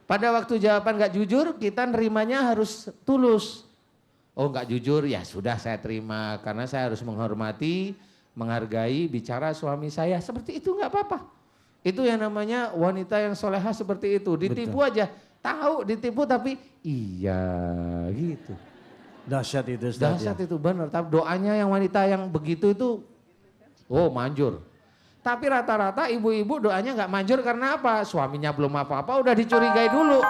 Pada waktu jawaban nggak jujur, kita nerimanya harus tulus. Oh nggak jujur, ya sudah saya terima karena saya harus menghormati, menghargai bicara suami saya. Seperti itu nggak apa-apa. Itu yang namanya wanita yang solehah seperti itu. Ditipu Betul. aja, tahu ditipu tapi iya gitu. Dahsyat itu Ustaz. Dahsyat itu benar. Tapi doanya yang wanita yang begitu itu, oh manjur. Tapi rata-rata ibu-ibu doanya nggak manjur karena apa? Suaminya belum apa-apa udah dicurigai dulu.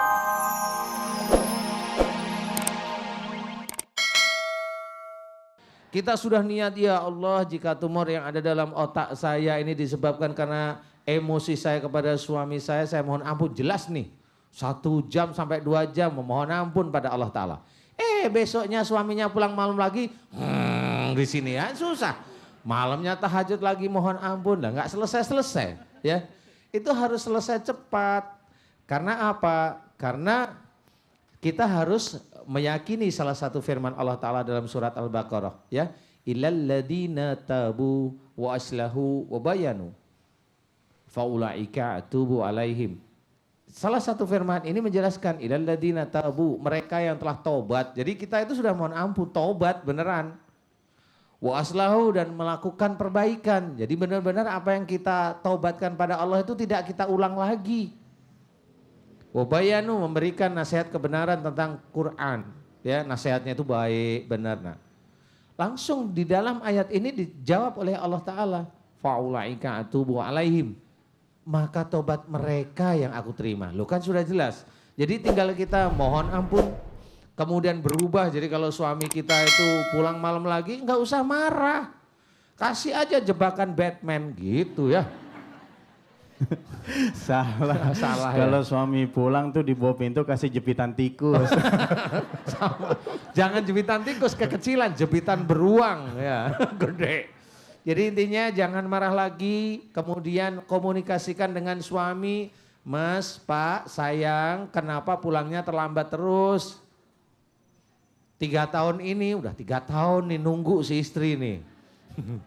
Kita sudah niat, ya Allah, jika tumor yang ada dalam otak saya ini disebabkan karena emosi saya kepada suami saya mohon ampun. Jelas nih, 1 jam sampai 2 jam memohon ampun pada Allah Ta'ala. Besoknya suaminya pulang malam lagi, di sini ya susah. Malamnya tahajud lagi mohon ampun, nggak selesai-selesai ya. Itu harus selesai cepat. Karena apa? Karena kita harus meyakini salah satu firman Allah Ta'ala dalam surat Al-Baqarah ya. Illal ladina tabu wa aslahu wa bayanu faulaika atubu alaihim. Salah satu firman ini menjelaskan illal ladina tabu, mereka yang telah taubat. Jadi kita itu sudah mohon ampun, taubat beneran. Wa aslahu, dan melakukan perbaikan. Jadi benar-benar apa yang kita taubatkan pada Allah itu tidak kita ulang lagi. Wa bayanu, memberikan nasihat kebenaran tentang Quran. Ya, nasihatnya itu baik, benar. Nah, langsung di dalam ayat ini dijawab oleh Allah Ta'ala. Faulaika atubu alaihim. Maka tobat mereka yang aku terima. Loh kan sudah jelas. Jadi tinggal kita mohon ampun, kemudian berubah. Jadi kalau suami kita itu pulang malam lagi, nggak usah marah. Kasih aja jebakan Batman gitu ya. Salah. Salah ya. Kalau suami pulang tuh di bawah pintu kasih jepitan tikus. Sama. Jangan jepitan tikus kekecilan, jepitan beruang ya, gede. Jadi intinya jangan marah lagi, kemudian komunikasikan dengan suami. Mas, Pak, sayang, kenapa pulangnya terlambat terus? 3 tahun ini, udah 3 tahun nih nunggu si istri nih.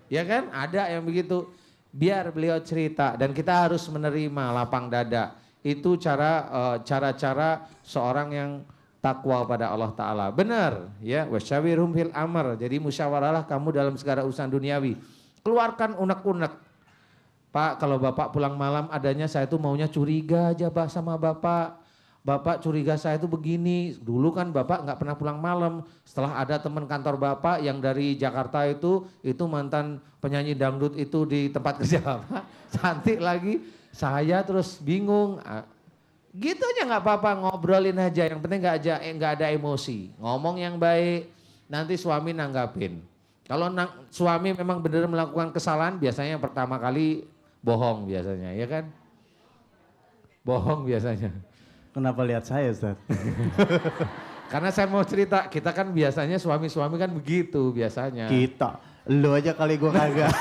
Ya kan, ada yang begitu. Biar beliau cerita dan kita harus menerima lapang dada. Itu cara-cara seorang yang takwa pada Allah Ta'ala. Benar ya, wasyawirhum fil amr. Jadi musyawarahlah kamu dalam segala urusan duniawi. Keluarkan unek-unek. Pak, kalau Bapak pulang malam adanya saya tuh maunya curiga aja Pak sama Bapak. Bapak curiga saya tuh begini, dulu kan Bapak nggak pernah pulang malam. Setelah ada teman kantor Bapak yang dari Jakarta itu mantan penyanyi dangdut itu di tempat kerja Bapak. Cantik lagi, saya terus bingung. Gitu aja nggak apa-apa, ngobrolin aja. Yang penting nggak ada emosi. Ngomong yang baik, nanti suami nanggapin. Kalau suami memang benar melakukan kesalahan, biasanya yang pertama kali bohong biasanya, ya kan? Bohong biasanya. Kenapa lihat saya Ustaz? Karena saya mau cerita, kita kan biasanya suami-suami kan begitu biasanya. Kita, lu aja kali gua kagak.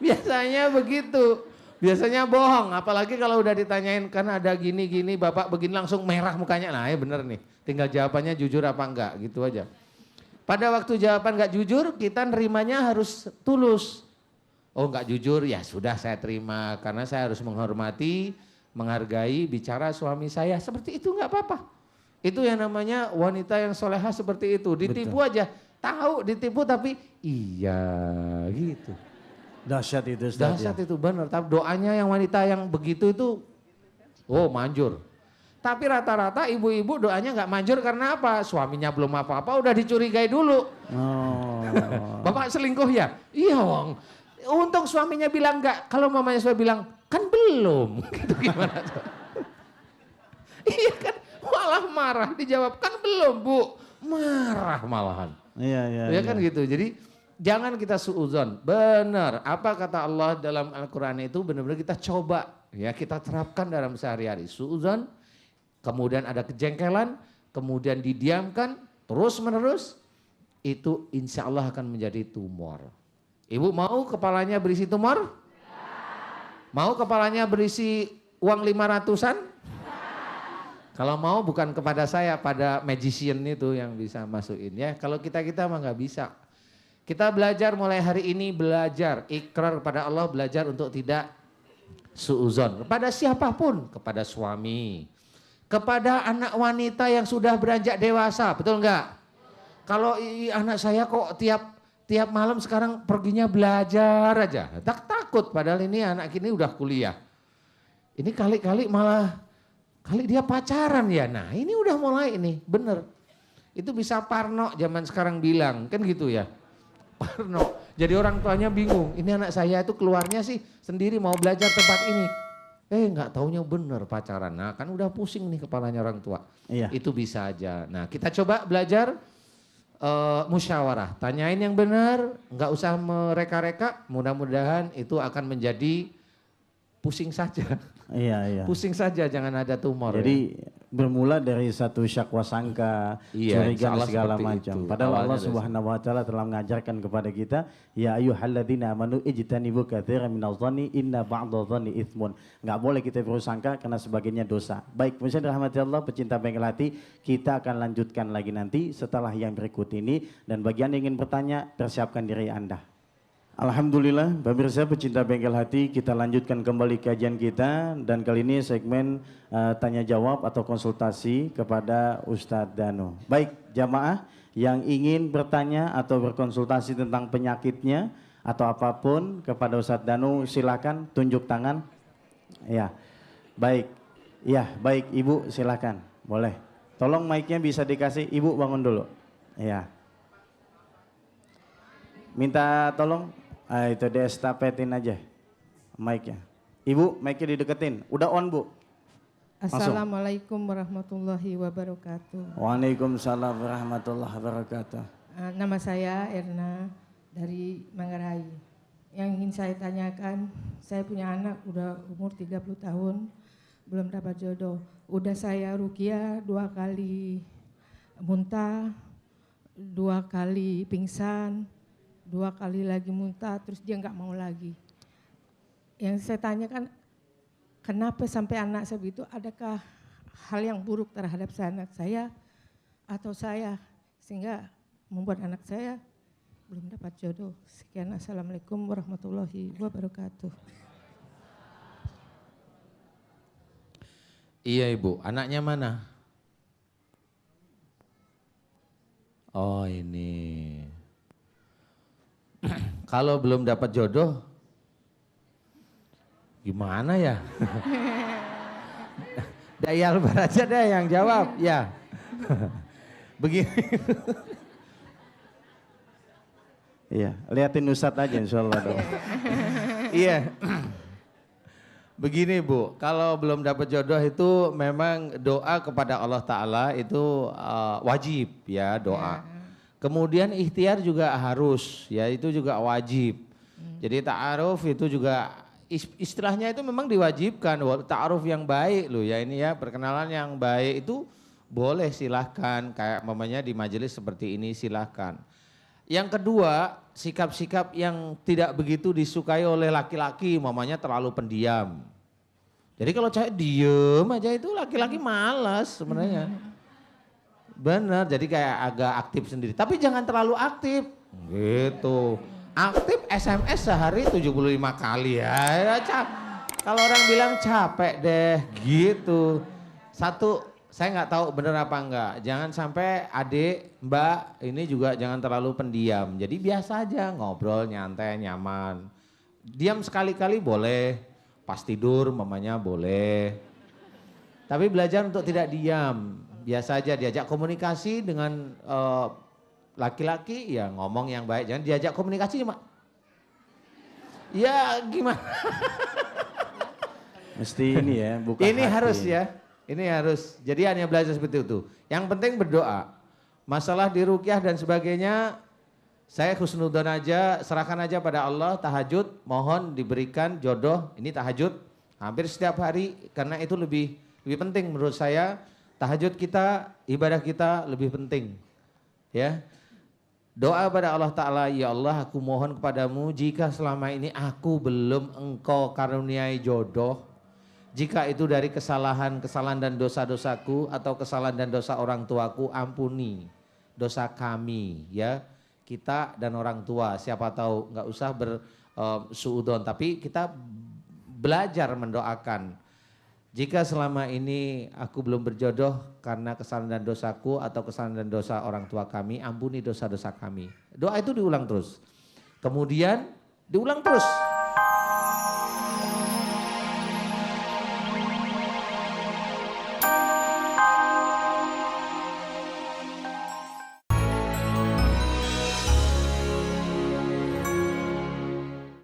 Biasanya begitu, biasanya bohong. Apalagi kalau udah ditanyain kan ada gini-gini, Bapak begini langsung merah mukanya. Nah ya bener nih, tinggal jawabannya jujur apa enggak gitu aja. Pada waktu jawaban nggak jujur, kita nerimanya harus tulus. Oh nggak jujur, ya sudah saya terima karena saya harus menghormati, menghargai bicara suami saya. Seperti itu nggak apa-apa. Itu yang namanya wanita yang solehah seperti itu. Ditipu Betul. aja, tahu ditipu tapi iya gitu. Dahsyat itu Ustaz. Dahsyat itu benar. Tapi doanya yang wanita yang begitu itu, oh manjur. Tapi rata-rata ibu-ibu doanya nggak manjur karena apa? Suaminya belum apa-apa udah dicurigai dulu. Oh. Bapak selingkuh ya? Iya Wong. Untung suaminya bilang enggak. Kalau mamanya sudah bilang kan belum. Gitu gimana? Iya kan malah marah, dijawab kan belum Bu. Marah malahan. Iya. Ya kan gitu. Jadi jangan kita suudzon. Benar. Apa kata Allah dalam Al-Quran itu benar-benar kita coba. Ya kita terapkan dalam sehari-hari. Suudzon. Kemudian ada kejengkelan. Kemudian didiamkan. Terus menerus. Itu insya Allah akan menjadi tumor. Ibu mau kepalanya berisi tumor? Ya. Mau kepalanya berisi uang 500-an? Kalau mau bukan kepada saya, pada magician itu yang bisa masukin ya. Kalau kita mah nggak bisa. Kita belajar mulai hari ini, belajar ikrar kepada Allah, belajar untuk tidak Suuzon kepada siapapun, kepada suami, kepada anak wanita yang sudah beranjak dewasa, betul enggak? Kalau anak saya kok tiap malam sekarang perginya belajar aja, takut padahal ini anak ini udah kuliah. Ini kali-kali malah kali dia pacaran ya. Nah, ini udah mulai ini, bener. Itu bisa parno zaman sekarang bilang, kan gitu ya. Parno. Jadi orang tuanya bingung, ini anak saya itu keluarnya sih sendiri mau belajar tempat ini. Nggak taunya bener pacaran. Nah kan udah pusing nih kepalanya orang tua. Iya. Itu bisa aja. Nah kita coba belajar musyawarah. Tanyain yang benar, nggak usah mereka-reka. Mudah-mudahan itu akan menjadi pusing saja. Iya. Pusing saja, jangan ada tumor. Jadi ya. bermula dari satu syakwa sangka, Iya, curiga dan salah segala seperti macam. itu. Padahal Awalnya Allah dari Subhanahu wa taala telah mengajarkan kepada kita, ya ayyuhalladzina amanu ijtanibu katsiran minadh-dhanni inna ba'dadh-dhanni itsmun. Enggak boleh kita bersangka karena sebagainya dosa. Baik, pemirsa dirahmati Allah, pecinta bengkel hati, kita akan lanjutkan lagi nanti setelah yang berikut ini, dan bagi Anda yang ingin bertanya, persiapkan diri Anda. Alhamdulillah, pemirsa pecinta bengkel hati, kita lanjutkan kembali kajian kita, dan kali ini segmen tanya jawab atau konsultasi kepada Ustadz Danu. Baik, jamaah yang ingin bertanya atau berkonsultasi tentang penyakitnya atau apapun kepada Ustadz Danu, silakan tunjuk tangan. Ya, baik. Ya, baik Ibu, silakan. Boleh. Tolong mic-nya bisa dikasih, Ibu bangun dulu. Ya. Minta tolong. Itu diestapetin aja mic-nya. Ibu, mic-nya dideketin. Udah on, Bu. Langsung. Assalamualaikum warahmatullahi wabarakatuh. Waalaikumsalam warahmatullahi wabarakatuh. Nama saya Erna dari Manggarai. Yang ingin saya tanyakan, saya punya anak udah umur 30 tahun, belum dapat jodoh. Udah saya ruqyah 2 kali muntah, 2 kali pingsan, 2 kali lagi muntah, terus dia nggak mau lagi. Yang saya tanyakan, kenapa sampai anak saya begitu? Adakah hal yang buruk terhadap anak saya atau saya sehingga membuat anak saya belum dapat jodoh? Sekian, assalamualaikum warahmatullahi wabarakatuh. Iya Ibu, anaknya mana? Oh ini. Kalau belum dapat jodoh, gimana ya? Dayal Baraja deh yang jawab, ya. Begini. Iya, liatin Ustadz aja insyaallah. Iya. Begini Bu, kalau belum dapat jodoh itu memang doa kepada Allah Ta'ala itu wajib ya doa. Kemudian ikhtiar juga harus, ya itu juga wajib. Jadi ta'aruf itu juga istilahnya itu memang diwajibkan. Ta'aruf yang baik loh ya ini ya, perkenalan yang baik itu boleh silahkan. Kayak mamanya di majelis seperti ini silahkan. Yang kedua, sikap-sikap yang tidak begitu disukai oleh laki-laki, mamanya terlalu pendiam. Jadi kalau cewek diem aja itu laki-laki malas sebenarnya. Benar, jadi kayak agak aktif sendiri. Tapi jangan terlalu aktif. Gitu. Aktif SMS sehari 75 kali ya. Kalau orang bilang capek deh gitu. Satu, saya nggak tahu bener apa enggak. Jangan sampai adik, mbak ini juga jangan terlalu pendiam. Jadi biasa aja ngobrol nyantai nyaman. Diam sekali-kali boleh. Pas tidur mamanya boleh. Tapi belajar untuk tidak diam. Biasa aja diajak komunikasi dengan laki-laki ya ngomong yang baik. Jangan diajak komunikasi cuma ya gimana. Mesti ini ya, bukan Ini hati. harus ya, ini harus. Jadi hanya belajar seperti itu. Yang penting berdoa. Masalah di ruqyah dan sebagainya, saya husnudzon aja, serahkan aja pada Allah, tahajud, mohon diberikan jodoh. Ini tahajud hampir setiap hari karena itu lebih penting menurut saya. Tahajud kita, ibadah kita lebih penting. Ya. Doa pada Allah Ta'ala, ya Allah aku mohon kepadamu jika selama ini aku belum engkau karuniai jodoh. Jika itu dari kesalahan dan dosa-dosaku atau kesalahan dan dosa orang tuaku, ampuni dosa kami ya. Kita dan orang tua, siapa tahu nggak usah bersuudon, tapi kita belajar mendoakan. Jika selama ini aku belum berjodoh karena kesalahan dan dosaku atau kesalahan dan dosa orang tua kami, ampuni dosa-dosa kami. Doa itu diulang terus. Kemudian diulang terus.